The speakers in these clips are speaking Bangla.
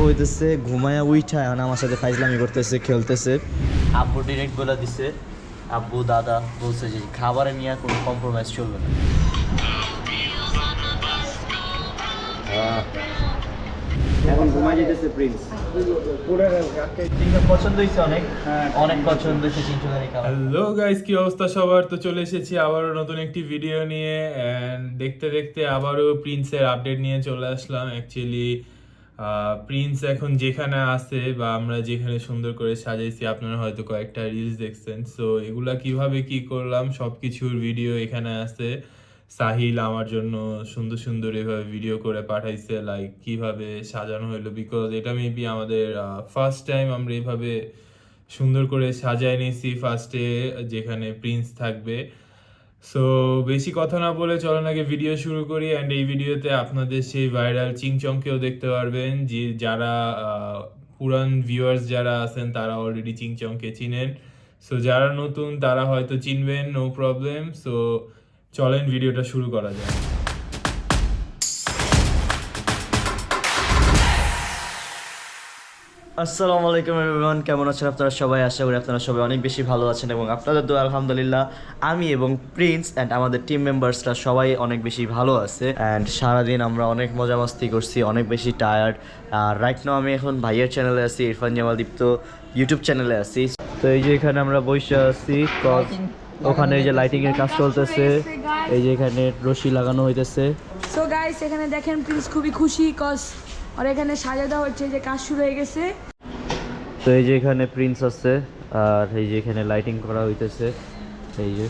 হইতেছে ঘুমায়া উইঠা এখন আমার সাথে ফাইজলামি করতেছে, খেলতেছে। আব্বু ডিরেক্ট বলে দিছে, আব্বু দাদা বলছে যে খাবারে নিয়ে কোনো কম্প্রোমাইজ চলবে না। এখন ঘুমাই যেতেছে প্রিন্স। পছন্দ হয়েছে, অনেক অনেক পছন্দ হয়েছে চিন্টুদানি খাবার। হ্যালো গাইস, কি অবস্থা সবার? তো চলে এসেছি আবারও নতুন একটি ভিডিও নিয়ে। অ্যান্ড দেখতে দেখতে আবারও প্রিন্সের আপডেট নিয়ে চলে আসলাম। অ্যাকচুয়ালি প্রিন্স এখন যেখানে আছে বা আমরা যেখানে সুন্দর করে সাজাইছি, আপনারা হয়তো কয়েকটা রিলস দেখছেন। সো এগুলা কিভাবে কি করলাম সব কিছুর ভিডিও এখানে আছে। সাহিল আমার জন্য সুন্দর সুন্দর এভাবে ভিডিও করে পাঠাইছে, লাইক কিভাবে সাজানো হলো, বিকজ এটা মেবি আমাদের ফার্স্ট টাইম আমরা এভাবে সুন্দর করে সাজায় নিয়েছি ফার্স্টে, যেখানে প্রিন্স থাকবে। সো বেশি কথা না বলে চলেন আগে ভিডিও শুরু করি। অ্যান্ড এই ভিডিওতে আপনাদের সেই ভাইরাল চিংচংকেও দেখতে পারবেন, যে যারা পুরান ভিউয়ার্স যারা আছেন তারা অলরেডি চিংচংকে চিনেন। সো যারা নতুন তারা হয়তো চিনবেন, নো প্রবলেম। সো চলেন ভিডিওটা শুরু করা যায়। আসসালামু আলাইকুম এভরিওয়ান, কেমন আছেন আপনারা সবাই? আশা করি আপনারা সবাই অনেক বেশি ভালো আছেন এবং আপনাদের দোয়া আলহামদুলিল্লাহ আমি এবং প্রিন্স অ্যান্ড আমাদের টিম মেম্বার্সরা সবাই অনেক বেশি ভালো আছে। অ্যান্ড সারাদিন আমরা অনেক মজা মাস্তি করছি, অনেক বেশি টায়ার্ড। আর রাইট নাও আমি এখন ভাইয়ের চ্যানেলে আছি, ইরফান জামাল দীপ্ত ইউটিউব চ্যানেলে আছি। তো এই যে এখানে আমরা বসে আছি, ওখানে এই যে লাইটিং এর কাজ চলতেছে, এই যে এখানে রশি লাগানো হইতেছে। সো গাইস এখানে দেখেন প্রিন্স খুবই খুশি, কজ আর এখানে সাজা দেওয়া হচ্ছে, যে কাজ শুরু হয়ে গেছে। তো এই যে এখানে প্রিন্স আছে আর এই যে এখানে লাইটিং করা হইতেছে। এই যে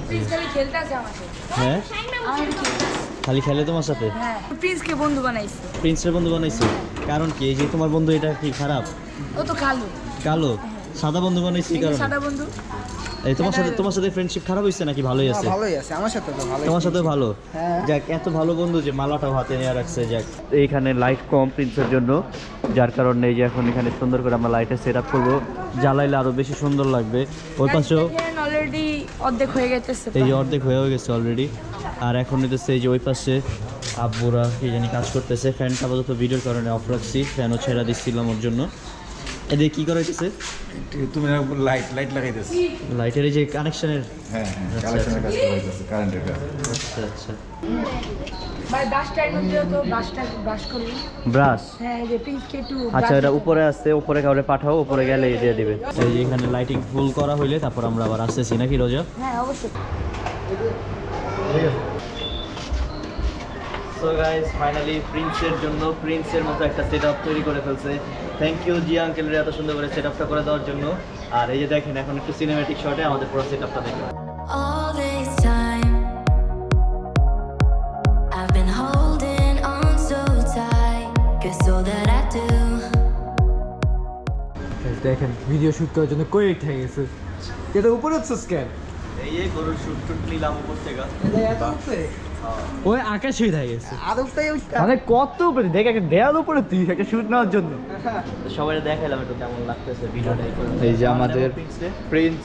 প্রিন্স খালি খেলতে আছে আমার সাথে। হ্যাঁ, আমি খেলতে আছি। খালি খেলে তোমার সাথে? হ্যাঁ, প্রিন্সকে বন্ধু বানাইছে। প্রিন্সের বন্ধু বানাইছো? কারণ কি? এই যে তোমার বন্ধু, এটা কি খারাপ? ও তো কালো। কালো সাদা বন্ধু বানাইছি এই যে কারণ সাদা বন্ধু। এই তোমার সাথে ফ্রেন্ডশিপ খারাপ হইছে নাকি ভালোই আছে? ভালোই আছে, আমার সাথে তো ভালোই। তোমার সাথে ভালো? হ্যাঁ। যাক, এত ভালো বন্ধু যে মালাটাও হাতে নিয়ে রাখছে। যাক, এইখানে লাইট কম প্রিন্সের জন্য, যার কারণে এই যে এখন এখানে সুন্দর করে আমরা লাইটের সেট আপ করবো, জ্বালাইলে আরো বেশি সুন্দর লাগবে। ওই পাশেও অলরেডি অর্ধেক হয়ে গেছে। এই যে অর্ধেক হয়ে গেছে অলরেডি। আর এখন নিতেছে এই যে ওই পাশে আব্বুরা কি জানি কাজ করতেছে। ফ্যানটা আপাতত ভিডিওর কারণে অফ রাখছি, ফ্যানও ছেড়া দিচ্ছিলাম ওর জন্য। এদের কি করা হইতেছে? তুমি লাইট লাগাইতেছ? লাইটের এই যে কানেকশনের। হ্যাঁ, কানেকশনের কাজ করাইতেছ, কারেন্টের কাজ। আচ্ছা আচ্ছা। ভাই ব্রাশটার মধ্যে তো ব্রাশ করলি। ব্রাশ? হ্যাঁ, এই যে প্রিন্সকে একটু আচ্ছা, এটা উপরে আছে, উপরে কাউরে পাঠাও, উপরে গেলে দিয়ে দিবে। এই যে এখানে লাইটিং ফুল করা হইলে তারপর আমরা আবার আসতেছি নাকি রোজা? হ্যাঁ অবশ্যই। সো গাইস, ফাইনালি প্রিন্সের জন্য প্রিন্সের মতো একটা সেটআপ তৈরি করে ফেলছে। থ্যাংক ইউ জি আঙ্কেলের এত সুন্দর করে সেটআপটা করে দেওয়ার জন্য। আর এই যে দেখেন এখন একটু সিনেম্যাটিক শটে আমাদের পুরো সেটআপটা দেখেন। All this time I've been holding on so tight, 'cause all that I do দেখেন ভিডিও শুট করার জন্য কই উঠে গেছে। এটা উপরে হচ্ছে স্ক্যান, এই যে গরুর শুট টুট নিলাম উপর থেকে। ওই আকাশে উঠে গেছে। আদবটাই মানে কত উপরে দেখ, একটা দেয়াল উপরে তুই একটা শুট নেওয়ার জন্য। তো সবাই দেখাইলাম একটু কেমন লাগতেছে ভিডিওটা। এই যে আমাদের প্রিন্স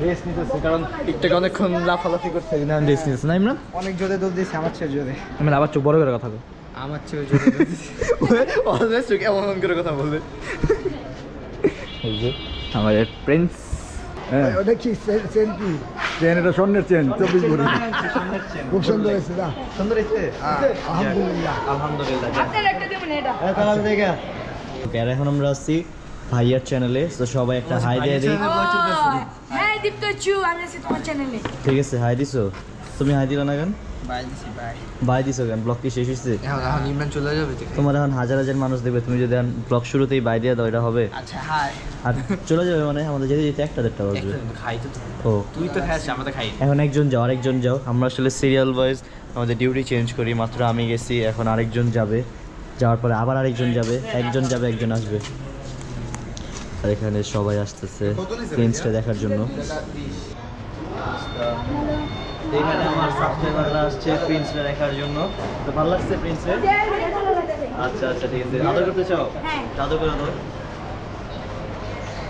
রেস্ট নিতেছে, কারণ টিকটকে অনেকক্ষণ লাফালাফি করতে না, রেস্ট নিতেছে না ইমরান? অনেক জোরে দৌড় দিয়েছে, আমার চেয়ে জোরে। আমি আবার চোখ বড় করে কথা বল, আমার চেয়ে জোরে দৌড় দিয়েছে। অলওয়েজ চোখ এমন করে কথা বলবে। এই যে আমাদের প্রিন্স। হ্যাঁ, ওটা কি চেন? কি চেন? এটা স্বর্ণের চেন, 24 ভরি। খুব সুন্দর হয়েছে না? সুন্দর হয়েছে আলহামদুলিল্লাহ। আলহামদুলিল্লাহ। আপনার একটা দেবেন এটা। আর এখন আমরা আসছি ভাইয়ার চ্যানেলে, তো সবাই একটা হাই দিয়ে দিই। হ্যাঁ দীপ্ত চু, আমি আছি তোমার চ্যানেলে। ঠিক আছে, হাই দিছো? তুমি হাই দিলা না কেন? বাই দিছি, বাই। বাই দিছো কেন? ব্লগ কি শেষ হয়েছে? এখন ইমরান চলে যাবে তো। তোমার এখন হাজার হাজার মানুষ দেখবে, তুমি যদি ব্লগ শুরুতেই বাই দিয়ে দাও এটা হবে? আচ্ছা, হাই। আর চলে যাবে মানে আমাদের যেতে যেতে 1টা-1:30 বাজবে। খাই তো। ও, তুই তো খাস, আমরা তো খাই। এখন একজন যাও, আরেকজন যাও। আমরা আসলে সিরিয়াল ওয়াইজ আমাদের ডিউটি চেঞ্জ করি। মাত্র আমি গেছি, এখন আরেকজন যাবে, যাওয়ার পরে আবার আরেকজন যাবে, একজন যাবে, একজন আসবে। আর এখানে সবাই আসতেছে প্রিন্সটা দেখার জন্য। এখানে আমার সাবস্ক্রাইবাররা আসছে প্রিন্সটা দেখার জন্য। তো ভালো লাগছে প্রিন্সে? আচ্ছা আচ্ছা, ঠিক আছে। আদর করতে চাও? হ্যাঁ। আদর করে দাও।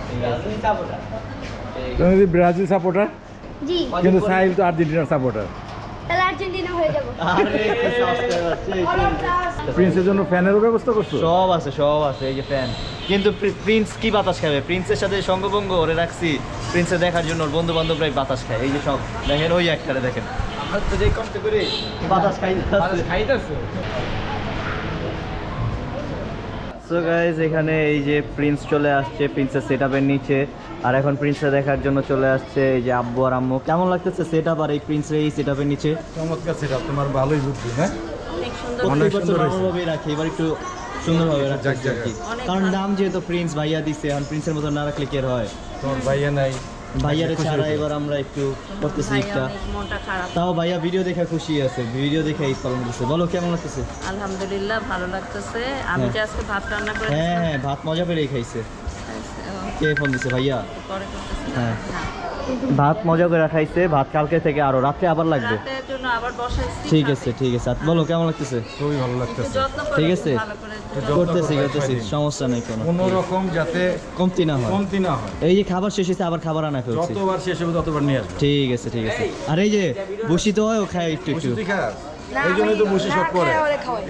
ঠিক আছে। তুমি ব্রাজিল সাপোর্টার জি, কিন্তু সাহিল তো আর্জেন্টিনার সাপোর্টার। তাহলে আর্জেন্টিনা হয়ে যাব। আরে সাবস্ক্রাইবার প্রিন্সের জন্য ফ্যানেরও ব্যবস্থা করছো? সব আছে সব আছে, এই যে ফ্যান। কিন্তু প্রিন্স কি বাতাস খাবে? প্রিন্সের সাথে সঙ্গভঙ্গ ওরে রাখছি প্রিন্সে দেখার জন্য, ওর বন্ধু বান্ধবরাই বাতাস খায়। এই যে সব দেখেন, ওই একটারে দেখেন আমরা তো যেই কষ্ট করি বাতাস খাইতেছে। সো গাইজ এখানে এই যে প্রিন্স চলে আসছে প্রিন্সের সেট আপের নিচে, আর এখন প্রিন্সে দেখার জন্য চলে আসছে এই যে আব্বু আর আম্মু। কেমন লাগতেছে সেট আপ আর এই প্রিন্সের এই সেট আপের নিচে? চমৎকার সেটা, তোমার ভালোই বুদ্ধি, হ্যাঁ? প্রত্যেক বছর সুন্দর হয়েছে। ভালোভাবেই রাখি, এবার একটু সুন্দরভাবে রাখছি আর কি। কারণ নাম যেহেতু প্রিন্স ভাইয়া দিচ্ছে, এখন প্রিন্সের মতো না রাখলে কি আর হয়? তোমার ভাইয়া নাই, ভাইয়ারে ছাড়া এবার আমরা একটু করতেছি একটা। তাও ভাইয়া ভিডিও দেখে খুশি আছে, ভিডিও দেখে ঈদ পালন করছে। বলো কেমন লাগতেছে? আলহামদুলিল্লাহ ভালো লাগতেছে। আমি যে আজকে ভাত রান্না করে হ্যাঁ হ্যাঁ, ভাত মজা পেরেই খাইছে। কে ফোন দিছে? ভাইয়া। পরে করতেছি। হ্যাঁ, ভাত মজা করে খাইছে। ভাত কালকে থেকে আরো রাতে আবার লাগবে। রাতের জন্য আবার বসাইছি। ঠিক আছে ঠিক আছে। বলো কেমন লাগতেছে? খুবই ভালো লাগতেছে। যত্ন করে ঠিক আছে, ভালো করে করতেছি করতেছি, সমস্যা নেই কোনো। কোনো রকম যাতে কমতি না হয়। কমতি না হয়। এই যে খাবার শেষ হয়েছে, আবার খাবার আনা ফেলছি। যতবার শেষ হবে ততবার নিয়ে আসবে। ঠিক আছে ঠিক আছে। আর এই যে বসি তো হয়, ও খায় একটু একটু। বুঝতে খাস? এই জন্যই তো বসে সব করে,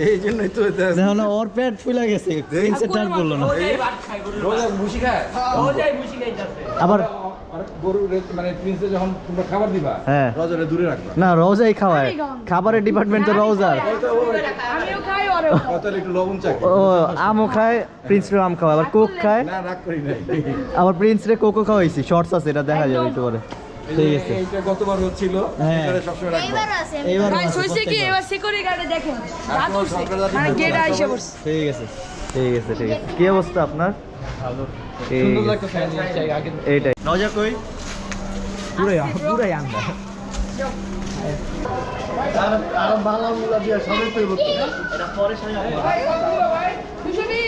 এই জন্যই তো এটা দেখো না, ওর পেট ফুলে গেছে, প্রিন্সের টান করলো না। রোজা বসে খায়। আবার গরু মানে প্রিন্সে যখন তোমরা খাবার দিবা, হ্যাঁ রোজারে দূরে রাখবা। না, রোজাই খাওয়ায়, খাবারের ডিপার্টমেন্ট তো রোজার। আমিও খাই ওরে। তাহলে একটু লবণ চাকি। ও আমও খায়, প্রিন্স রে আম খাওয়ায়, আবার কোক খায়। না রাগ করি নাই। আবার প্রিন্স রে কোকো খাওয়াইছি, শর্টস আছে, এটা দেখা যাবে একটু পরে। ঠিক আছে, এইটা গতবার হচ্ছিল, হ্যাঁ। এটা সবসময় রাখবা। এইবার আছে। এইবার গাইস হইছে কি, এবার সিকিউরিটি গার্ডে দেখেন রাত হইছে, মানে গেট আইসা পড়ছে। ঠিক আছে ঠিক আছে ঠিক আছে। কি অবস্থা আপনার? ভালো। সুন্দর লাগতেছে এইটাই। নজা কই? পুরাই আন্দা। আর বাংলা মুলা দিয়ে সবাই তো বলতো। এটা পরে সাজাবো। দুশোটি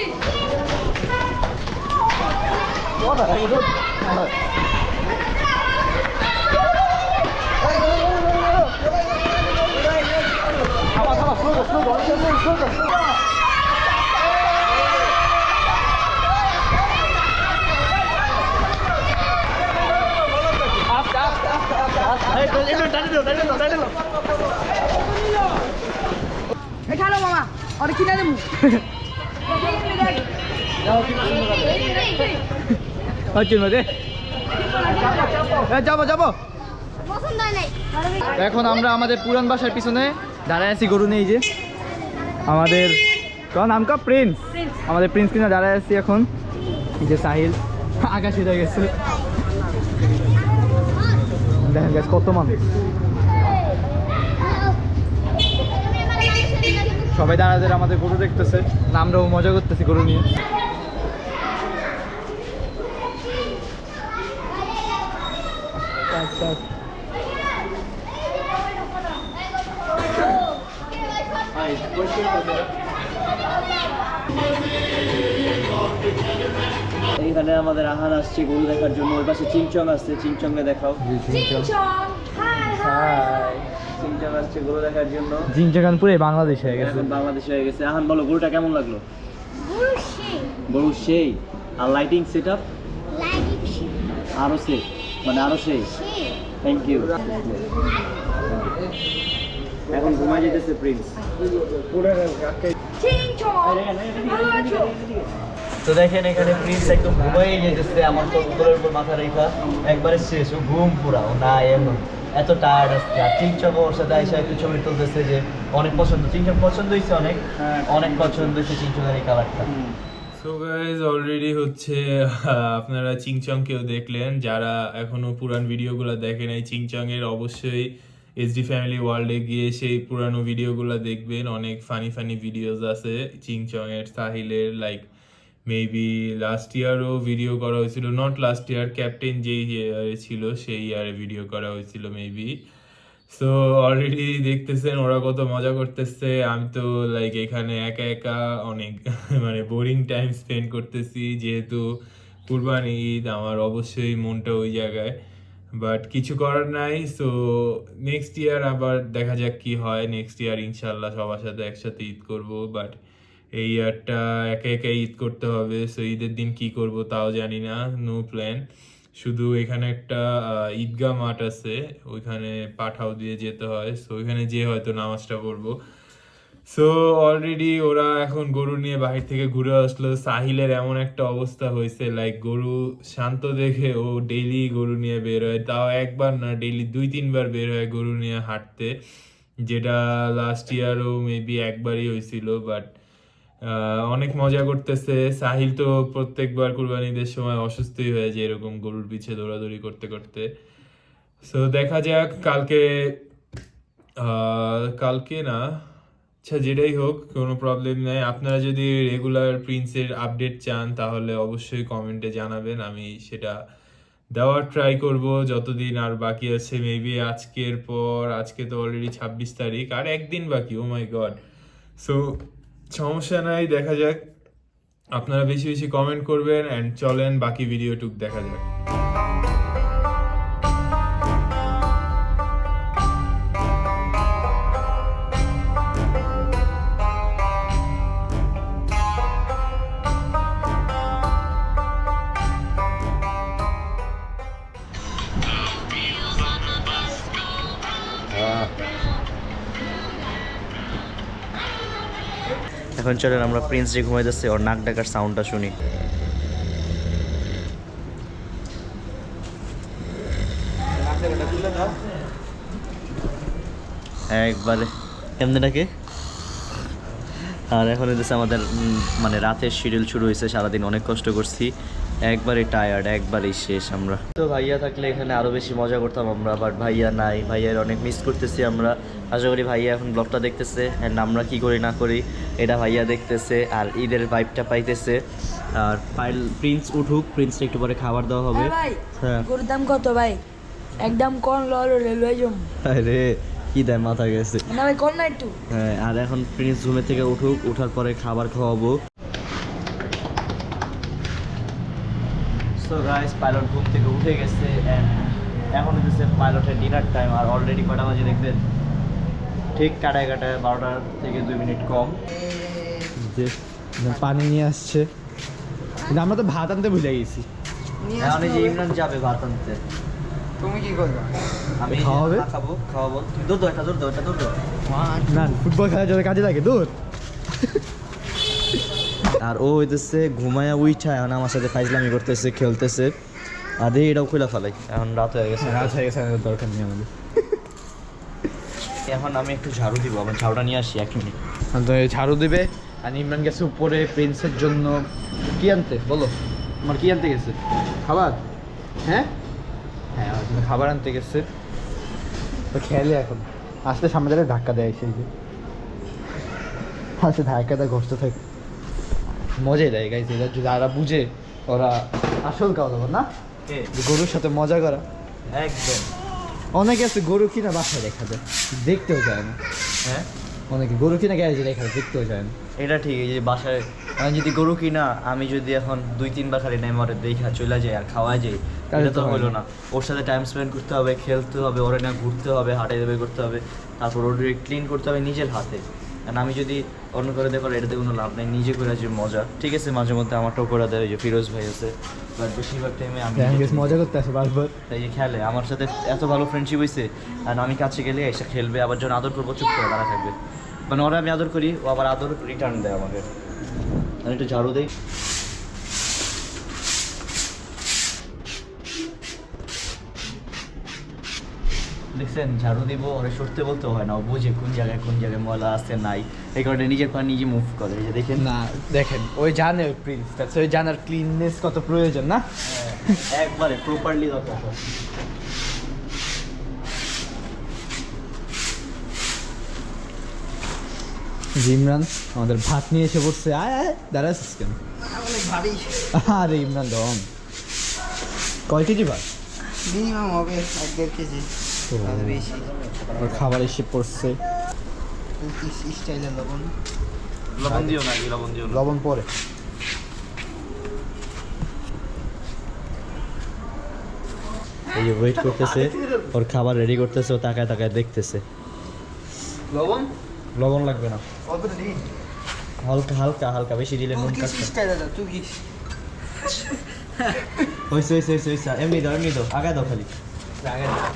এখানে মামা ওরে কিনা দেবো। যাবো যাবো। পছন্দ হয় নাই। এখন আমরা আমাদের পুরান বাসার পিছনে দাঁড়ায় আছি, গরু নেই যে আমাদের কোন নাম কা প্রিন্স, আমাদের প্রিন্স কিনা দাঁড়ায় আছি এখন। এই যে সাহিল আকাশে হয়ে গেছে, দেখা গেছে কত মানুষ, সবাই দাঁড়াতে আমাদের গরু দেখতেছে, আমরাও মজা করতেছি গরু নিয়ে। আচ্ছা এইখানে আমাদের আহান আসছে গরু দেখার জন্য, ওই পাশে চিংচং আসছে, চিংচংকে দেখাও। চিংচং আসছে গরু দেখার জন্য। জিনজাগান পুরো বাংলাদেশ হয়ে গেছে। এখন বাংলাদেশে হয়ে গেছে। আহান বলো গরুটা কেমন লাগলো? গুরু সেই গরু সেই, আর লাইটিং সেট আপ লাইটিং সেই আরো সেই, মানে আরো সেই। Thank you. এখন ঘুমাই যেতেছে প্রিন্স। ভালো আছো? তো দেখেন এখানে প্রিন্স একদম ঘুমাই যেতেছে, আমার তো উপরের উপর মাথা রেখা একবারে শেষ, ও ঘুম পুরা, ও না এখন এত টায়ার্ড আসছে। আর চিংচক ওর সাথে আইসা একটু ছবি তুলতেছে, যে অনেক পছন্দ, চিংচক পছন্দ হয়েছে, অনেক অনেক পছন্দ হয়েছে চিংচকের এই কালারটা। সো গাইজ অলরেডি হচ্ছে আপনারা চিংচংকেও দেখলেন, যারা এখনো পুরান ভিডিওগুলো দেখেন এই চিংচংয়ের, অবশ্যই এসডি ফ্যামিলি ওয়ার্ল্ডে গিয়ে সেই পুরানো ভিডিওগুলো দেখবেন। অনেক ফানি ফানি ভিডিওস আছে চিংচংয়ের, সাহিলের, লাইক মেবি লাস্ট ইয়ারও ভিডিও করা হয়েছিল, নট লাস্ট ইয়ার, ক্যাপ্টেন যেই ইয়ারে ছিল সেই ইয়ারে ভিডিও করা হয়েছিল মেবি। সো অলরেডি দেখতেছেন ওরা কত মজা করতেছে, আমি তো লাইক এখানে একা একা অনেক মানে বোরিং টাইম স্পেন্ড করতেছি, যেহেতু কুরবানি ঈদ, আমার অবশ্যই মনটা ওই জায়গায়, বাট কিছু করার নাই। সো নেক্সট ইয়ার আবার দেখা যাক কি হয়, নেক্সট ইয়ার ইনশাল্লাহ সবার সাথে একসাথে ঈদ করব, বাট এই ইয়ারটা একা একা ঈদ করতে হবে। সো ঈদের দিন কি করব তাও জানি না, নো প্ল্যান। শুধু এখানে একটা ঈদগাহ মাঠ আছে, ওইখানে পাঠাও দিয়ে যেতে হয়, সো ওইখানে যেয়ে হয়তো নামাজটা পড়বো। সো অলরেডি ওরা এখন গরু নিয়ে বাহির থেকে ঘুরে আসলো। সাহিলের এমন একটা অবস্থা হয়েছে, লাইক গরু শান্ত দেখে ও ডেইলি গরু নিয়ে বের হয়, তাও একবার না, ডেইলি 2-3 বার বের হয় গরু নিয়ে হাঁটতে, যেটা লাস্ট ইয়ারও মেবি একবারই হয়েছিল। বাট অনেক মজা করতেছে। সাহিল তো প্রত্যেকবার কুরবানিদের সময় অসুস্থই হয়ে যায় এরকম গরুর পিছে দৌড়াদৌড়ি করতে করতে। সো দেখা যাক কালকে না, আচ্ছা যেটাই হোক, কোনো প্রবলেম নেই। আপনারা যদি রেগুলার প্রিন্সের আপডেট চান তাহলে অবশ্যই কমেন্টে জানাবেন, আমি সেটা দেওয়ার ট্রাই করব যতদিন আর বাকি আছে। মেবি আজকের পর, আজকে তো অলরেডি 26 তারিখ, আর একদিন বাকি, ও মাই গড। সো সমস্যা নাই, দেখা যাক। আপনারা বেশি বেশি কমেন্ট করবেন অ্যান্ড চলেন বাকি ভিডিওটুক দেখা যাক। এখন চলেন আমরা প্রিন্স যে ঘুমাইতেছে ওর নাক ডাকার সাউন্ডটা শুনি। একবারে কেমনে ডাকে। আর এখন হইতেছে আমাদের মানে রাতের শিডিউল শুরু হয়েছে, সারাদিন অনেক কষ্ট করছি, একবারে টায়ার্ড, একবারেই শেষ আমরা। তো ভাইয়া থাকলে এখানে আরও বেশি মজা করতাম আমরা, বাট ভাইয়া নাই, ভাইয়ার অনেক মিস করতেছি আমরা। আশা করি ভাইয়া এখন ব্লগটা দেখতেছে, অ্যান্ড আমরা কী করি না করি এটা ভাইয়া দেখতেছে, আর ঈদের ভাইবটা পাইতেছে। আর প্রিন্স উঠুক, প্রিন্সটা একটু পরে খাবার দেওয়া হবে। ভাই হ্যাঁ গরুর দাম কত ভাই? একদম কোন রেলওয়ে জম আরে কি দেয়, মাথা গেছে। না ভাই কোন না একটু। হ্যাঁ, আর এখন প্রিন্স ঘুমের থেকে উঠুক, উঠার পরে খাবার খাওয়াবো। সো গাইস, পাইলট ঘুম থেকে উঠে গেছে, অ্যান্ড এখন হচ্ছে পাইলটের ডিনার টাইম। আর অলরেডি কটা বাজে দেখবেন, ঠিক কাটায় 12টার থেকে 2 মিনিট কম। যে পানি নিয়ে আসছে, কিন্তু আমরা তো ভাত আনতে ভুলে গেছি। এখন এই যে ইমরান যাবে ভাত আনতে। তুমি কি করবে? আমি খাওয়াবে? খাওয়াবো। তুমি দৌড় দাও, একটা দৌড় দাও, একটা দৌড় দাও। না, ফুটবল খেলার জন্য কাজে লাগে, দূর। আর ও হইতেছে ঘুমায়া উইঠা এখন আমার সাথে ফাইজলামি করতেছে, খেলতেছে। আর দেখি এটাও খুলে ফেলাই, এখন রাত হয়ে গেছে। রাত হয়ে গেছে, দরকার নেই আমাদের। এখন আমি একটু ঝাড়ু দিব, আমার ঝাড়ুটা নিয়ে আসি 1 মিনিট। তো ঝাড়ু দিবে, আর ইমরান গেছে উপরে প্রিন্সের জন্য কি আনতে, বলো আমার কি আনতে গেছে? খাবার? হ্যাঁ হ্যাঁ, আমার জন্য খাবার আনতে গেছে। তো খেলে এখন আসলে সামনে যারা ধাক্কা দেয়, সেই যে আসলে ধাক্কা দেয়, ঘষতে থাকে, মজাই দেয় গাইজ। এটা যদি যারা বুঝে ওরা আসল খাওয়া দাওয়া না, যে গরুর সাথে মজা করা। একদম। অনেকে আছে গরু কিনা বাসায় রেখা দেয়, দেখতেও যায় না। হ্যাঁ, অনেকে গরু কিনা গ্যারেজে রেখা দেয়, দেখতেও যায় না। এটা ঠিক। এই যে বাসায় আমি যদি গরু কিনা, আমি যদি এখন 2-3 বার খালি নেমরে দেখা চলে যাই আর খাওয়া যাই, তাহলে এটা তো তো হয় হলো না। না। ওর সাথে টাইম স্পেন্ড করতে হবে, খেলতে হবে, ওরে না ঘুরতে হবে, হাঁটাই দেবে করতে হবে, তারপর ওর ক্লিন করতে হবে নিজের হাতে। কারণ আমি যদি অন্য করে দেখো এটাতে কোনো লাভ নেই, নিজে করে যে মজা। ঠিক আছে, মাঝে মধ্যে আমারটাও করে দেয়, ওই যে ফিরোজ ভাই আছে, বাট বেশিরভাগ টাইমে আমি মজা করতে আসে বারবার। তাই যে খেলে আমার সাথে, এত ভালো ফ্রেন্ডশিপ হয়েছে। আর আমি কাছে গেলে এসে খেলবে, আবার যখন আদর করবো চুপ করে দাঁড়া থাকবে। মানে ওরা আমি আদর করি, ও আবার আদর রিটার্ন দেয় আমাকে। আমি একটু ঝাড়ু দেই। দেখছেন, ঝাড়ু দিব, ওরা সরতে বলতে হয় না, ও বুঝে কোন জায়গায় ময়লা আছে নাই, এই কারণে নিজের পা নিজে মুভ করে। এই যে দেখেন না, দেখেন ওই জানে, ওই প্রিন্স ওই জানার ক্লিননেস কত প্রয়োজন না। একবারে প্রপারলি দরকার। ইমরান আমাদের ভাত নিয়ে এসে পড়ছে। আয় আয়, দাঁড়াচ্ছিস কেন? আরে ইমরান দম, কয় কেজি ভাত? মিনিমাম হবে 1-1.5 কেজি, তাহলে বেশি। ওর খাবার এসে পড়ছে। স্টাইলের লবণ, লবণ দিও না, লবণ দিও না। লবণ পরে। এই যে ওয়েট করতেছে, ওর খাবার রেডি করতেছে, ও তাকায় তাকায় দেখতেছে। লবণ লবণ লাগবে না, অল্পটা দিই। হালকা হালকা হালকা, বেশি দিলে নুন তুর্কিশ কাটবে। স্টাইল, তুর্কিশ হয়েছে এমনি দাও আগে দাও খালি আগে দাও।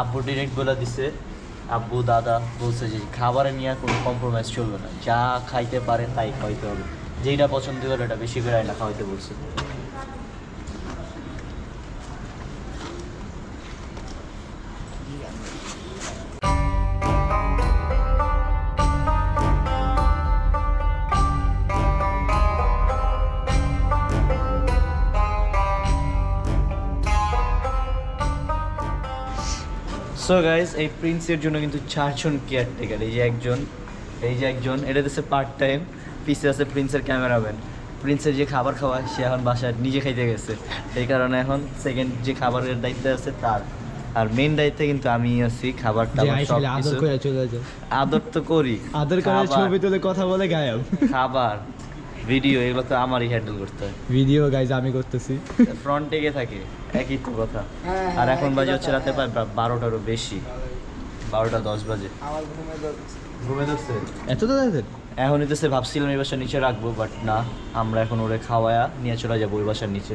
আব্বু ডিরেক্ট বলে দিছে, আব্বু দাদা বলছে যে খাবারে নিয়ে কোনো কম্প্রোমাইজ চলবে না, যা খাইতে পারেন তাই খাইতে হবে, যেইটা পছন্দ করে এটা বেশি করে আইনা খাওয়াইতে বলছে। সো গাইস, এই প্রিন্সের জন্য কিন্তু 4 জন কেয়ারটেকার। এই যে একজন এটা দিচ্ছে পার্ট টাইম, পিছে আছে প্রিন্সের ক্যামেরাম্যান। প্রিন্সের যে খাবার খাওয়ায় সে এখন বাসায় নিজে খাইতে গেছে, এই কারণে এখন সেকেন্ড যে খাবারের দায়িত্ব আছে তার, আর মেইন দায়িত্বে কিন্তু আমি আছি খাবারটা সব কিছু আদর তো করি, আদর করে ছবি তুলে কথা বলে গায়েব, খাবার ভিডিও এগুলো তো আমারই হ্যান্ডেল করতে হয়। ভিডিও গাইজ আমি করতেছি, ফ্রন্টে গিয়ে থাকে একই তো কথা। আর এখন বাজে হচ্ছে রাতে প্রায় 12টারও বেশি, 12:10 বাজে। আমার ঘুমে ধরছে এত তো তাদের এখন হইতেছে, ভাবছিলাম এই বাসার নিচে রাখবো, বাট না, আমরা এখন ওরে খাওয়ায়া নিয়ে চলে যাবো ওই বাসার নিচে।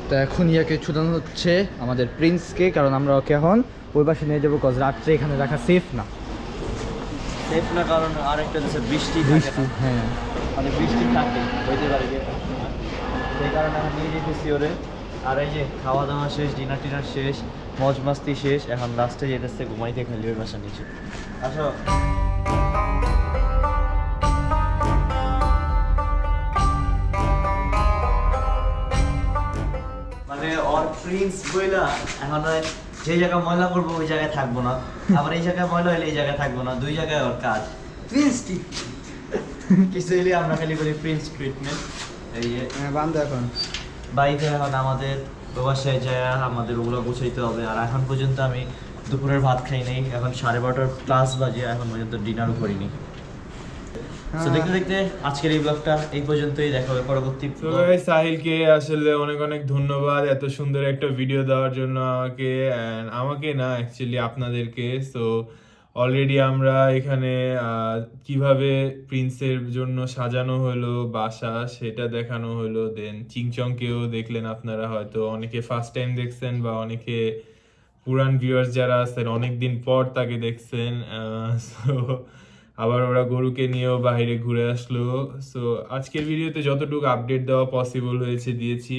তো এখন ইয়াকে ছুটানো হচ্ছে আমাদের প্রিন্সকে, কারণ আমরা ওকে এখন ওই পাশে নিয়ে যাবো, কজ রাত্রে এখানে রাখা সেফ না। সেফ না, কারণ আরেকটা দেশে বৃষ্টি হ্যাঁ, মানে বৃষ্টি থাকে হইতে পারে গিয়ে, সেই কারণে আমি নিয়ে যেতেছি ওরে। আর এই যে খাওয়া দাওয়া শেষ, ডিনার টিনার শেষ, মজ মাস্তি শেষ, এখন লাস্টে যেতেছে ঘুমাইতে খালি ওই বাসার নিচে। আসো। মানে ওর প্রিন্স বইলা এখন যে জায়গায় ময়লা করবো ওই জায়গায় থাকবো না, আবার এই জায়গায় ময়লা হলে এই জায়গায় থাকবো না, দুই জায়গায় ওর কাজ। প্রিন্স কিছু হলে আমরা খালি করি প্রিন্স ট্রিটমেন্ট। এই যে বান্ধব এখন বাড়িতে এখন আমাদের বাসায় যায় আমাদের ওগুলো গুছাইতে হবে। আর এখন পর্যন্ত আমি দুপুরের ভাত খাই নাই, এখন 12:30 ক্লাস বাজে, এখন পর্যন্ত ডিনারও করিনি। তো দেখতে দেখতে আজকের এই ব্লগটা এই পর্যন্তই, দেখা হবে পরবর্তী। তো গাইস, সাহিলকে আসলে অনেক অনেক ধন্যবাদ এত সুন্দর একটা ভিডিও দেওয়ার জন্য আমাকে না অ্যাকচুয়ালি আপনাদেরকে। সো অলরেডি আমরা এখানে কিভাবে প্রিন্সের জন্য সাজানো হলো বাসা সেটা দেখানো হলো, দেন চিংচংকেও দেখলেন আপনারা, হয়তো অনেকে ফার্স্ট টাইম দেখছেন বা অনেকে পুরান ভিউয়ার্স যারা আছেন অনেকদিন পর তাকে দেখছেন। সো আবার ওরা গরুকে নিয়েও বাইরে ঘুরে আসলো। সো আজকের ভিডিওতে যতটুকু আপডেট দেওয়া পসিবল হয়েছে দিয়েছি।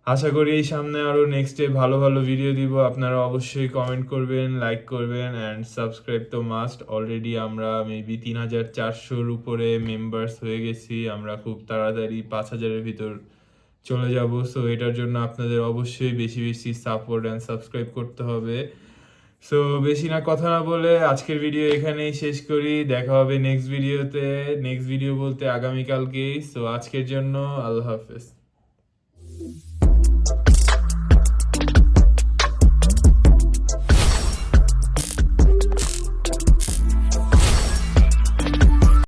আশা করি এই সামনে আরও নেক্সটে ভালো ভালো ভিডিও দিব। আপনারা অবশ্যই কমেন্ট করবেন, লাইক করবেন অ্যান্ড সাবস্ক্রাইব তো মাস্ট। অলরেডি আমরা মেবি 3400-র উপরে মেম্বার্স হয়ে গেছি, আমরা খুব তাড়াতাড়ি 5000-এর ভিতর চলে যাব। সো এটার জন্য আপনাদের অবশ্যই বেশি বেশি সাপোর্ট অ্যান্ড সাবস্ক্রাইব করতে হবে। সো বেশি না কথা না বলে আজকের ভিডিও এখানেই শেষ করি, দেখা হবে নেক্সট ভিডিওতে। নেক্সট ভিডিও বলতে আগামীকালকেই। সো আজকের জন্য আল্লাহ হাফেজ।